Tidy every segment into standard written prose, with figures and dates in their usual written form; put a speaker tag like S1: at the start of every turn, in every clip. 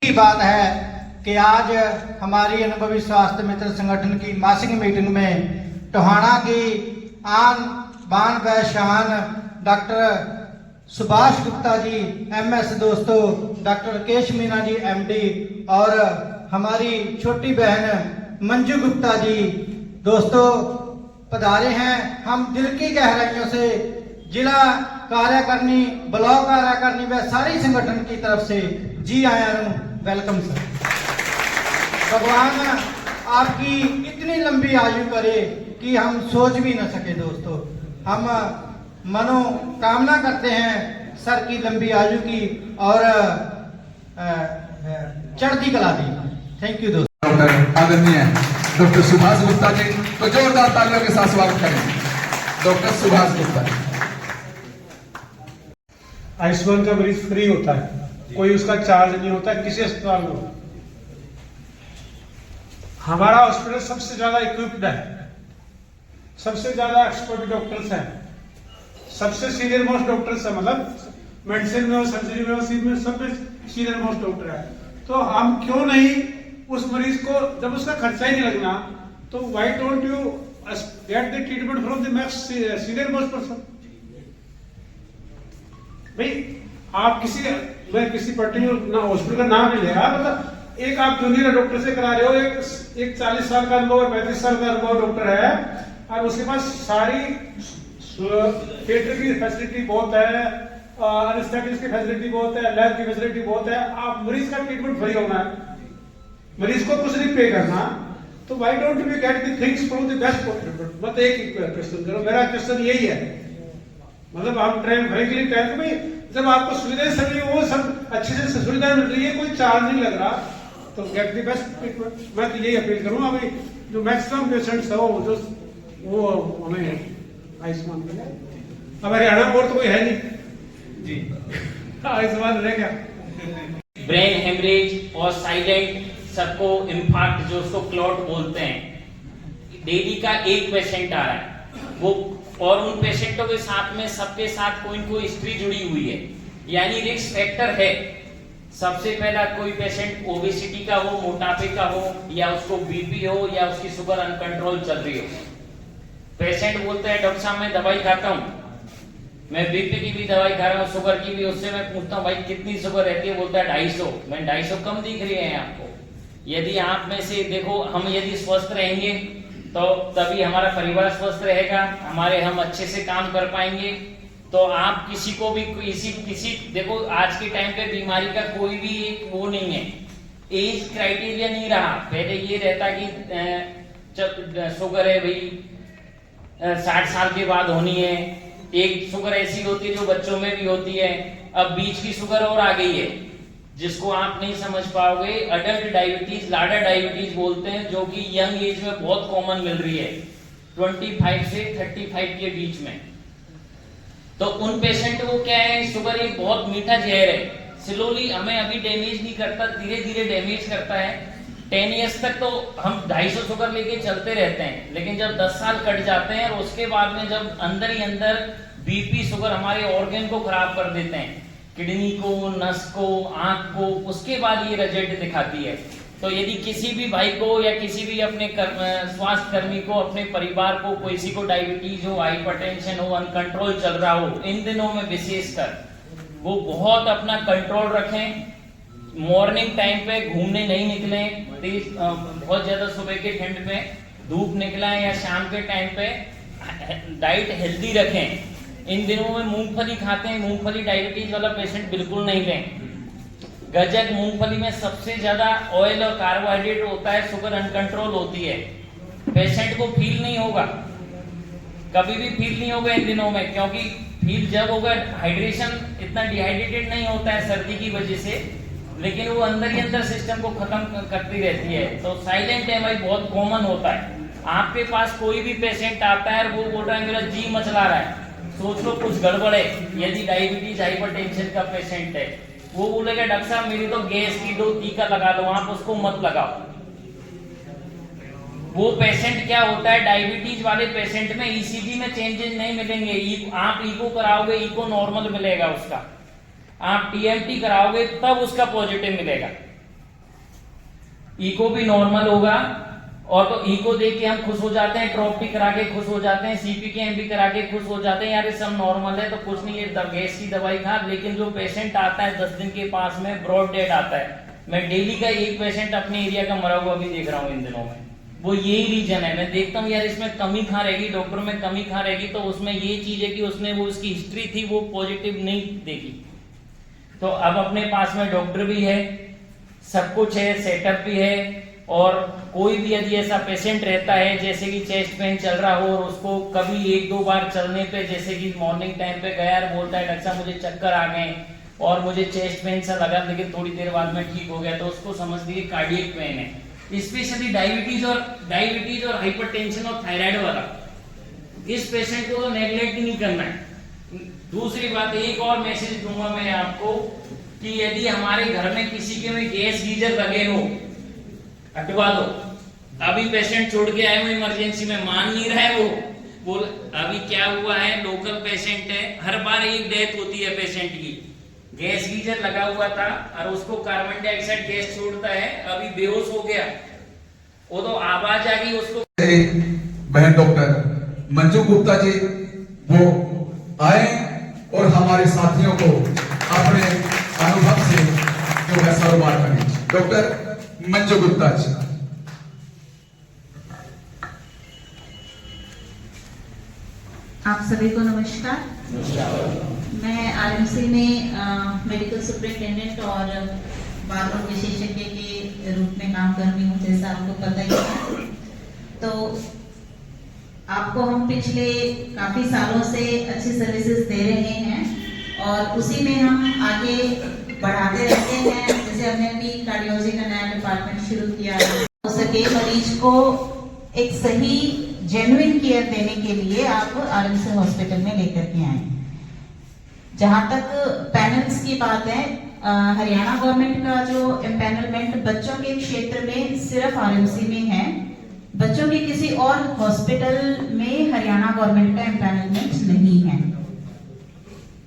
S1: की बात है कि आज हमारी अनुभवी स्वास्थ्य मित्र संगठन की मासिक मीटिंग में टोहाना की आन बान व शान डॉक्टर सुभाष गुप्ता जी एमएस, दोस्तों डॉक्टर केश मीना जी एमडी और हमारी छोटी बहन मंजू गुप्ता जी दोस्तों पधारे हैं। हम दिल की गहराइयों से जिला कार्यकारिणी, ब्लॉक कार्यकारिणी व सारी संगठन की तरफ से जी आया हूँ, वेलकम सर। भगवान आपकी इतनी लंबी आयु करे कि हम सोच भी न सके दोस्तों। हम मनोकामना करते हैं सर की लंबी आयु की और चढ़ती कला दी। थैंक यू दोस्तों।
S2: आदरणीय डॉक्टर सुभाष गुप्ता जी को जोरदार तालियों के साथ स्वागत करें। डॉक्टर सुभाष गुप्ता।
S3: आयुष्मान का मरीज फ्री होता है, कोई उसका चार्ज नहीं होता है किसी अस्पताल में। हमारा हॉस्पिटल सबसे ज्यादा इक्विप्ड है, सबसे ज्यादा एक्सपर्ट डॉक्टर्स हैं, सबसे सीनियर मोस्ट डॉक्टर्स है, मतलब मेडिसिन में हो, सर्जरी में हो, सीन में, सब में सीनियर मोस्ट डॉक्टर है। तो हम क्यों नहीं उस मरीज को, जब उसका खर्चा ही नहीं लगना, तो why don't you get the treatment from the next senior most person. भाई आप किसी पर्टिकुलर ना हॉस्पिटल का नाम नहीं ले रहा, मतलब एक आप जूनियर डॉक्टर से करा रहे हो, एक 40 साल का अनुभव है, 35 साल का अनुभव डॉक्टर है और उसके पास सारी थिएटर की फैसिलिटी बहुत है, एनेस्थेटिक्स की फैसिलिटी बहुत है, लैब की फैसिलिटी बहुत है। आप मरीज का ट्रीटमेंट फ्री होना है, मरीज को कुछ नहीं पे करना, तो why don't we get the things from the best treatment. मत एक क्वेश्चन करो, मेरा क्वेश्चन यही है। मतलब हम ट्रेन भरे के लिए कह भाई जब आपको सुविधाएं सभी वो सब अच्छे से सुविधाएं मिल रही है, कोई चार्ज नहीं लग रहा, तो गेट द बेस्ट ट्रीटमेंट। मैं तो यही अपील करूंगा भाई, जो मैक्सिमम पेशेंट्स है वो हमें आयुष्मान मिले। अब हरियाणा बोर्ड तो कोई है नहीं जी, आयुष्मान रह गया।
S4: ब्रेन हेमरेज और साइलेंट सबको इंफार्क्ट, जो उसको क्लॉट बोलते हैं, डेली का एक पेशेंट आ रहा है वो, और उन पेशेंटों के साथ में सबके साथ कोई न कोई हिस्ट्री जुड़ी हुई है, यानी रिस्क फैक्टर है। सबसे पहला कोई पेशेंट ओबेसिटी का हो, मोटापे का हो, या उसको बीपी हो, या उसकी शुगर अनकंट्रोल चल रही हो। पेशेंट बोलते हैं डॉक्टर साहब मैं दवाई खाता हूँ, मैं बीपी की भी दवाई खा रहा हूँ, शुगर की भी। उससे मैं पूछता हूँ भाई कितनी शुगर रहती है, बोलता है 250। मैं 250 कम दिख रही है आपको। यदि आप में से देखो, हम यदि स्वस्थ रहेंगे तो तभी हमारा परिवार स्वस्थ रहेगा, हम अच्छे से काम कर पाएंगे। तो आप किसी को भी किसी देखो आज के टाइम पे बीमारी का कोई भी एक वो नहीं है, एज क्राइटेरिया नहीं रहा। पहले ये रहता कि शुगर है भाई 60 साल के बाद होनी है। एक शुगर ऐसी होती है जो बच्चों में भी होती है, अब बीच की शुगर और आ गई है जिसको आप नहीं समझ पाओगे, अडल्ट डायबिटीज, लाडर डायबिटीज बोलते हैं, जो कि यंग एज में बहुत कॉमन मिल रही है, 25 से 35 के बीच में। तो उन पेशेंट को क्या है, शुगर एक बहुत मीठा जहर है, स्लोली हमें अभी डैमेज नहीं करता, धीरे धीरे डैमेज करता है। 10 इयर्स तक तो हम 250 शुगर लेके चलते रहते हैं, लेकिन जब 10 साल कट जाते हैं और उसके बाद में जब अंदर ही अंदर बीपी शुगर हमारे ऑर्गन को खराब कर देते हैं, किडनी को, नस को, आंख को, उसके बाद ये रिजल्ट दिखाती है। तो यदि किसी भी भाई को या किसी भी अपने स्वास्थ्य कर्मी को, अपने परिवार को, किसी को डायबिटीज हो, हाइपरटेंशन हो, अनकंट्रोल चल रहा हो, इन दिनों में विशेषकर वो बहुत अपना कंट्रोल रखें। मॉर्निंग टाइम पे घूमने नहीं निकले, बहुत ज्यादा सुबह के ठंड में धूप निकला है, या शाम के टाइम पे डाइट हेल्दी रखें। इन दिनों में मूंगफली खाते हैं, मूंगफली डायबिटीज वाला पेशेंट बिल्कुल नहीं लें। गज्जक मूंगफली में सबसे ज्यादा ऑयल और कार्बोहाइड्रेट होता है, शुगर अनकंट्रोल होती है। पेशेंट को फील नहीं होगा, कभी भी फील नहीं होगा इन दिनों में, क्योंकि फील जब होगा, हाइड्रेशन इतना डिहाइड्रेटेड नहीं होता है सर्दी की वजह से, लेकिन वो अंदर ही अंदर सिस्टम को खत्म करती रहती है। तो साइलेंट एमआई बहुत कॉमन होता है। आपके पास कोई भी पेशेंट आता है और वो बोल रहा है मेरा जी मचला रहा है, सोच लो कुछ गड़बड़ है। यदि डायबिटीज, हाइपरटेंशन का पेशेंट है, वो बोलेगा डॉक्टर साहब मेरी तो गैस की 2 टीका लगा दो, आप उसको मत लगाओ। वो पेशेंट क्या होता है, डायबिटीज वाले पेशेंट में ईसीजी में चेंजेस नहीं मिलेंगे। आप इको कराओगे, इको नॉर्मल मिलेगा उसका, आप टीएमटी कराओगे तब उसका पॉजिटिव मिलेगा। इको भी नॉर्मल होगा, और तो इको देख के हम खुश हो जाते हैं, ट्रॉप भी करा के खुश हो जाते हैं, सीपी के भी करा के खुश हो जाते हैं, यार ये सब नॉर्मल है तो कुछ नहीं, ये गैस की दवाई खा। लेकिन जो पेशेंट आता है 10 दिन के पास में ब्रॉड डेड आता है, मैं डेली का एक पेशेंट अपने एरिया का मरा हुआ भी देख रहा हूँ इन दिनों में। वो यही रीजन है, मैं देखता हूँ यार इसमें कमी कहाँ रहेगी, डॉक्टर में कमी कहाँ रहेगी, तो उसमें ये चीज है कि उसने वो उसकी हिस्ट्री थी वो पॉजिटिव नहीं देखी। तो अब अपने पास में डॉक्टर भी है, सब कुछ है, सेटअप भी है, और कोई भी यदि ऐसा पेशेंट रहता है जैसे कि चेस्ट पेन चल रहा हो और उसको कभी 1-2 बार चलने पे, जैसे कि मॉर्निंग टाइम पे गया और बोलता है डॉक्टर साहब मुझे चक्कर आ गए और मुझे चेस्ट पेन सा लगा लेकिन थोड़ी देर बाद में ठीक हो गया, तो उसको समझ लीजिए कार्डियक पेन है। स्पेशली डायबिटीज और हाइपरटेंशन और थायराइड वाला, इस पेशेंट को तो नेग्लेक्ट नहीं करना है। दूसरी बात, एक और मैसेज दूंगा मैं आपको कि यदि हमारे घर में किसी के में गैस गीजर लगे हो, हटवा दो। अभी पेशेंट छोड़ के आए हो इमरजेंसी में, मान नहीं रहा है वो बोल। अभी क्या हुआ है, लोकल पेशेंट है, हर बार एक डेथ होती है पेशेंट की, गैस गीजर लगा हुआ था और उसको कार्बन डाइऑक्साइड गैस छोड़ता है, अभी बेहोश हो गया, वो तो आवाज आ गई उसको।
S2: बहन डॉक्टर मंजू गुप्ता जी वो आए और हमारे साथियों को अपने अनुभव से जो है सरोबार करें। डॉक्टर मंजू गुप्ता जी।
S5: आप सभी को नमस्कार। मैं आरएमसी में मेडिकल सुपरिटेंडेंट और बाल रोग विशेषज्ञ के रूप में काम कर रही हूँ, जैसा आपको पता ही है। तो आपको हम पिछले काफी सालों से अच्छी सर्विसेज दे रहे हैं और उसी में हम आगे बढ़ाते रहते हैं। जैसे हमने अभी कार्डियोलॉजी का नया डिपार्टमेंट शुरू किया है, हो सके मरीज को एक सही जेन्युइन केयर देने के लिए आप आरएमसी हॉस्पिटल में लेकर के आए। जहां तक पैनल्स की बात है, हरियाणा गवर्नमेंट का जो एम्पैनलमेंट बच्चों के क्षेत्र में सिर्फ आरएमसी में है, बच्चों के किसी और हॉस्पिटल में हरियाणा गवर्नमेंट का एम्पैनलमेंट नहीं है।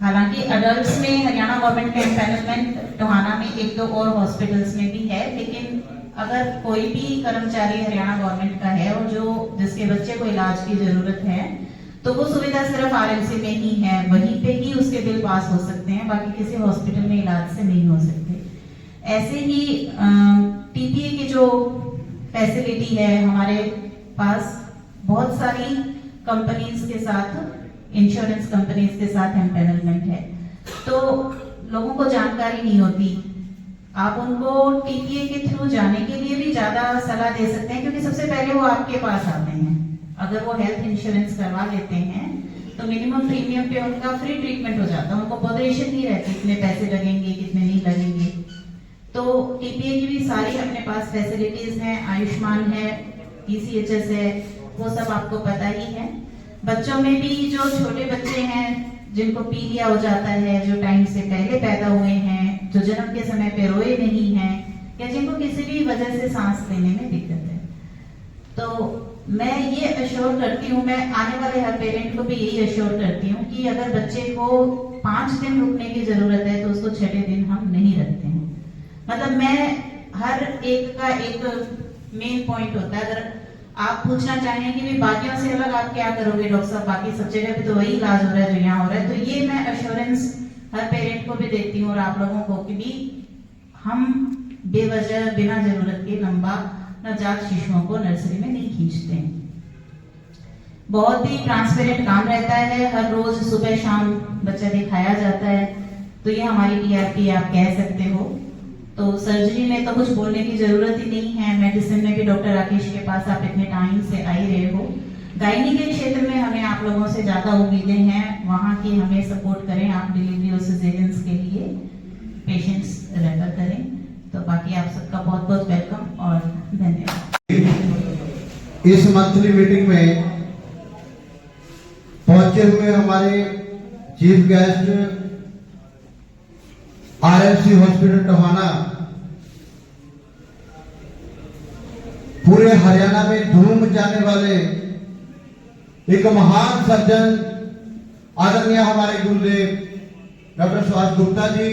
S5: हालांकि अडल्ट्स में हरियाणा गवर्नमेंट का एम्पैनलमेंट टोहाना में 1-2 और हॉस्पिटल्स में भी है, लेकिन अगर कोई भी कर्मचारी हरियाणा गवर्नमेंट का है और जिसके बच्चे को इलाज की जरूरत है, तो वो सुविधा सिर्फ आरएमसी में ही है, वहीं पे ही उसके बिल पास हो सकते हैं, बाकी किसी हॉस्पिटल में इलाज से नहीं हो सकते। ऐसे ही टीपीए की जो फैसिलिटी है, हमारे पास बहुत सारी कंपनीज के साथ, इंश्योरेंस कंपनीज के साथ एम्पैनलमेंट है, तो लोगों को जानकारी नहीं होती। आप उनको टीपीए के थ्रू जाने के लिए भी ज्यादा सलाह दे सकते हैं, क्योंकि सबसे पहले वो आपके पास आते हैं। अगर वो हेल्थ इंश्योरेंस करवा लेते हैं तो मिनिमम प्रीमियम पे उनका फ्री ट्रीटमेंट हो जाता है, उनको बोधरेशन नहीं रहती कितने पैसे लगेंगे कितने नहीं लगेंगे। तो टीपीए की भी सारी अपने पास फैसिलिटीज हैं, आयुष्मान है, ईसीएचएस है, वो सब आपको पता ही है। बच्चों में भी जो छोटे बच्चे हैं जिनको पीलिया हो जाता है, जो टाइम से पहले पैदा हुए हैं, जो जन्म के समय पे रोए नहीं हैं, या जिनको किसी भी वजह से सांस लेने में दिक्कत है, तो मैं ये अश्योर करती हूँ, मैं आने वाले हर पेरेंट को भी यही अश्योर करती हूँ कि अगर बच्चे को 5 दिन रुकने की जरूरत है तो उसको 6 दिन हम नहीं रखते हैं। मतलब मैं हर एक का एक मेन पॉइंट होता है। अगर आप पूछना चाहें कि भी बाकियों से अलग आप क्या करोगे डॉक्टर साहब, बाकी सब जगह पे तो वही इलाज हो रहा है जो यहाँ हो रहा है, तो ये मैं अश्योरेंस हर पेरेंट को भी देती हूँ और आप लोगों को कि भी हम बेवजह बिना जरूरत के लंबा नवजात शिशुओं को नर्सरी में नहीं खींचते हैं। बहुत ही ट्रांसपेरेंट काम रहता है, हर रोज सुबह शाम बच्चा दिखाया जाता है, तो ये हमारी टीआरपी आप कह सकते हो। तो सर्जरी में तो कुछ बोलने की जरूरत ही नहीं है, मेडिसिन में भी डॉक्टर राकेश के पास आप इतने टाइम से आ ही रहे हो। गायनी के क्षेत्र में हमें आप लोगों से ज्यादा उम्मीदें हैं, वहां की हमें सपोर्ट करें, आप डिलीवरी और सिजेरियंस के लिए पेशेंट्स रेफर करें। तो बाकी आप सबका बहुत बहुत वेलकम और धन्यवाद।
S1: इस मंथली मीटिंग में पहुंचे हुए हमारे chief guest RMC hospital Tohana, पूरे हरियाणा में धूम मचाने वाले एक महान सर्जन आदरणीय हमारे गुरुदेव डॉक्टर सुभाष गुप्ता जी।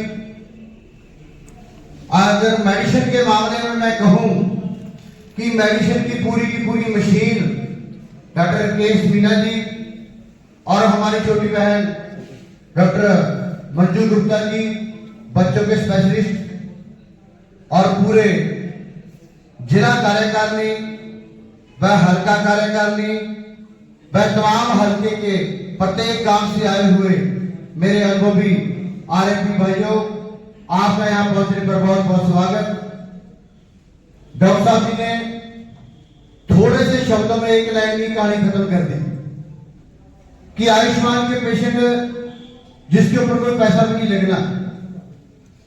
S1: अगर मेडिसिन के मामले में मैं कहूं
S6: कि मेडिसिन की पूरी मशीन डॉक्टर के एस मीना जी और हमारी छोटी बहन डॉक्टर मंजू गुप्ता जी, बच्चों के स्पेशलिस्ट और पूरे जिला कार्यकारिणी व हल्का कार्यकारिणी व तमाम हल्के के प्रत्येक गांव से आए हुए मेरे अनुभवी आरएमपी भाइयों, आपका यहां पहुंचने पर बहुत बहुत स्वागत। डॉक्टर साहब जी ने थोड़े से शब्दों में एक लाइन की कहानी खत्म कर दी कि आयुष्मान के पेशेंट जिसके ऊपर कोई पैसा भी नहीं लगना,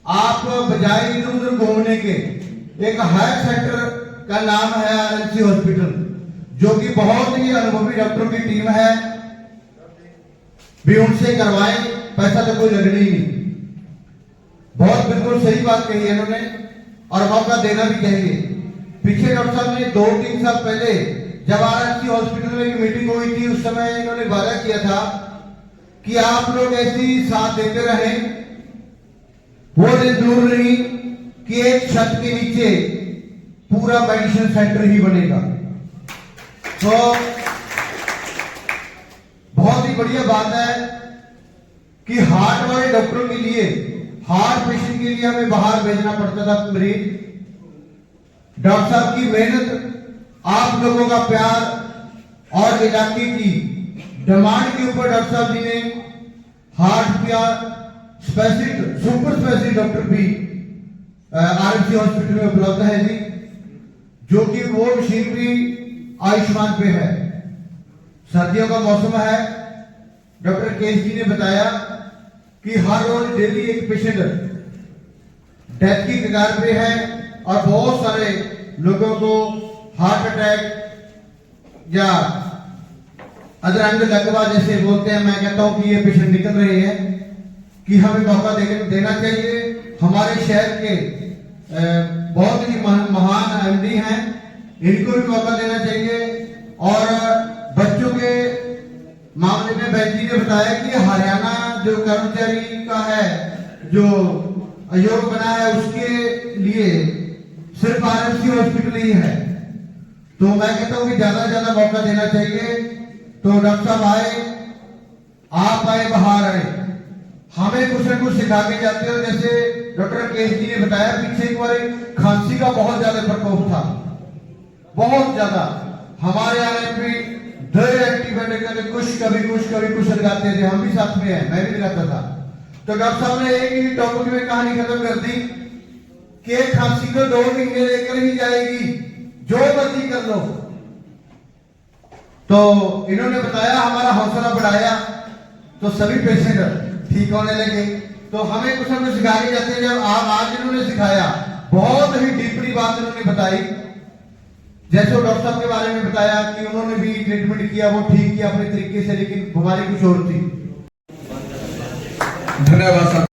S6: आप बजाय इधर उधर घूमने के एक हेल्थ सेंटर का नाम है आरएमसी हॉस्पिटल, जो कि बहुत ही अनुभवी डॉक्टरों की टीम है, भी उनसे करवाएं, पैसा तो कोई लगना ही नहीं। बहुत बिल्कुल सही बात कही है इन्होंने और मौका देना भी चाहिए। पीछे डॉक्टर साहब ने 2-3 साल पहले जब आरएमसी हॉस्पिटल में एक मीटिंग हुई थी, उस समय इन्होंने वादा किया था कि आप लोग ऐसे ही साथ देते रहें, वो दिन दूर नहीं कि एक छत के नीचे पूरा मेडिसिन सेंटर ही बनेगा। तो बहुत ही बढ़िया बात है कि हार्ट वाले डॉक्टरों के लिए, हार्ट पेशेंट के लिए हमें बाहर भेजना पड़ता था मरीज। डॉक्टर साहब की मेहनत, आप लोगों का प्यार और इलाके की डिमांड के ऊपर डॉक्टर साहब जी ने हार्ट का स्पेशलिस्ट, सुपर स्पेशलिस्ट डॉक्टर भी आरएमसी हॉस्पिटल में उपलब्ध है जी, जो कि वो मशीन भी आयुष्मान पे है। सर्दियों का मौसम है, डॉक्टर केस जी ने बताया कि हर रोज डेली एक पेशेंट डेथ की कगार पे है और बहुत सारे लोगों को हार्ट अटैक या अदरंग लगवा जैसे बोलते हैं, मैं कहता हूं कि ये पेशेंट निकल रहे हैं, कि हमें मौका देना चाहिए। हमारे शहर के बहुत ही महान एमडी हैं, इनको भी मौका देना चाहिए। और बच्चों के मामले में बैजी ने बताया कि हरियाणा जो कर्मचारी का है, जो आयोग बना है, उसके लिए सिर्फ आरएमसी हॉस्पिटल ही है। तो मैं कहता हूं कि ज्यादा से ज्यादा मौका देना चाहिए। तो डॉक्टर साहब आए, आप आए, बाहर आए, हमें कुछ न कुछ सिखा के जाते हो। जैसे डॉक्टर केस जी ने बताया, पीछे एक बार खांसी का बहुत ज्यादा प्रकोप था, बहुत ज्यादा। हमारे आरएमपी एंटीबायोटिक कभी कुछ लगाते थे, हम भी साथ में हैं, मैं भी लगाता था। तो डॉक्टर साहब ने एक ही टॉपिक में कहानी खत्म कर दी कि खांसी को 2 महीने लेकर ही जाएगी, जो मर्जी कर लो। तो इन्होंने बताया, हमारा हौसला बढ़ाया, तो सभी पेशेंट ठीक होने लगे। तो हमें कुछ न कुछ सिखा के जाते हैं। जब आज इन्होंने सिखाया, बहुत ही डीपली बात इन्होंने बताई। जैसे वो डॉक्टर साहब के बारे में बताया कि उन्होंने भी ट्रीटमेंट किया, वो ठीक किया अपने तरीके से, लेकिन बीमारी कुछ और थी।
S2: धन्यवाद।